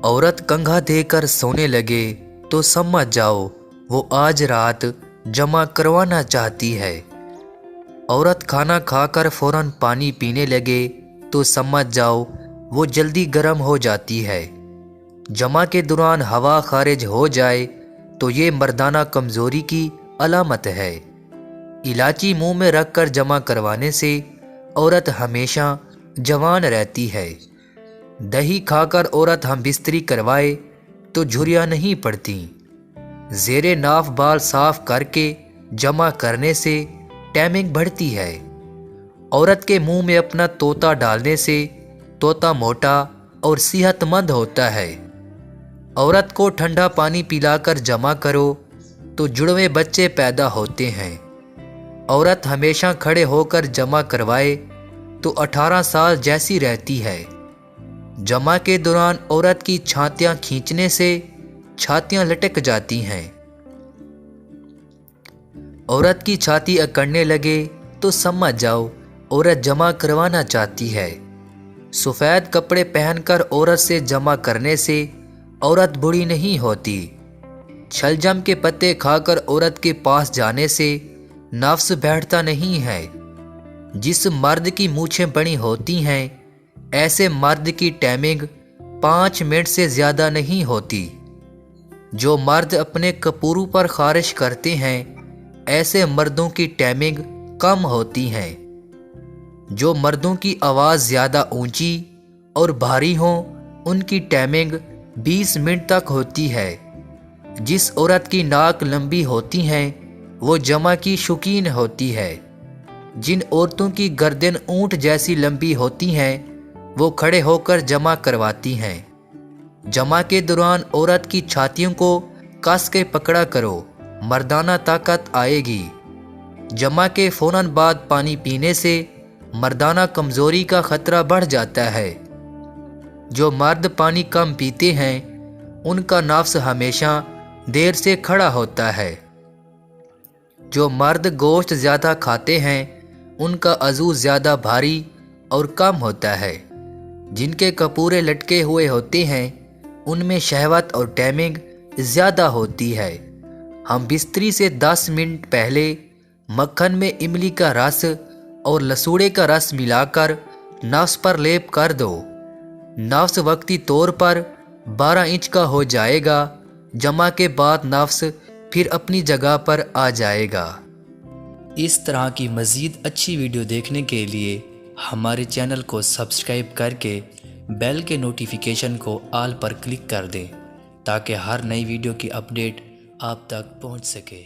औरत कंघा देकर सोने लगे तो समझ जाओ वो आज रात जमा करवाना चाहती है। औरत खाना खाकर फौरन पानी पीने लगे तो समझ जाओ वो जल्दी गर्म हो जाती है। जमा के दौरान हवा खारिज हो जाए तो ये मर्दाना कमज़ोरी की अलामत है। इलायची मुंह में रखकर जमा करवाने से औरत हमेशा जवान रहती है। दही खाकर औरत हम बिस्तरी करवाए तो झुर्रियाँ नहीं पड़ती। ज़ेरे नाफ बाल साफ करके जमा करने से टाइमिंग बढ़ती है। औरत के मुंह में अपना तोता डालने से तोता मोटा और सेहतमंद होता है। औरत को ठंडा पानी पिलाकर जमा करो तो जुड़वे बच्चे पैदा होते हैं। औरत हमेशा खड़े होकर जमा करवाए तो 18 साल जैसी रहती है। जमा के दौरान औरत की छातियां खींचने से छातियां लटक जाती हैं। औरत की छाती अकड़ने लगे तो समझ जाओ औरत जमा करवाना चाहती है। सफ़ेद कपड़े पहनकर औरत से जमा करने से औरत बूढ़ी नहीं होती। शलजम के पत्ते खाकर औरत के पास जाने से नफ्स बैठता नहीं है। जिस मर्द की मूछें बड़ी होती हैं ऐसे मर्द की टाइमिंग 5 मिनट से ज़्यादा नहीं होती। जो मर्द अपने कपूरू पर खारिश करते हैं ऐसे मर्दों की टाइमिंग कम होती है। जो मर्दों की आवाज़ ज़्यादा ऊंची और भारी हो उनकी टाइमिंग 20 मिनट तक होती है। जिस औरत की नाक लंबी होती है वो जमा की शौकीन होती है। जिन औरतों की गर्दन ऊंट जैसी लंबी होती हैं वो खड़े होकर जमा करवाती हैं। जमा के दौरान औरत की छातियों को कस के पकड़ा करो, मर्दाना ताकत आएगी। जमा के फौरन बाद पानी पीने से मर्दाना कमज़ोरी का ख़तरा बढ़ जाता है। जो मर्द पानी कम पीते हैं उनका नफ्स हमेशा देर से खड़ा होता है। जो मर्द गोश्त ज़्यादा खाते हैं उनका अज़ू ज़्यादा भारी और कम होता है। जिनके कपूरे लटके हुए होते हैं उनमें शहवत और टाइमिंग ज़्यादा होती है। हम बिस्तरी से 10 मिनट पहले मक्खन में इमली का रस और लसूड़े का रस मिलाकर नफ्स पर लेप कर दो। नफ्स वक्ती तौर पर 12 इंच का हो जाएगा। जमा के बाद नफ्स फिर अपनी जगह पर आ जाएगा। इस तरह की मज़ीद अच्छी वीडियो देखने के लिए हमारे चैनल को सब्सक्राइब करके बेल के नोटिफिकेशन को ऑल पर क्लिक कर दें ताकि हर नई वीडियो की अपडेट आप तक पहुंच सके।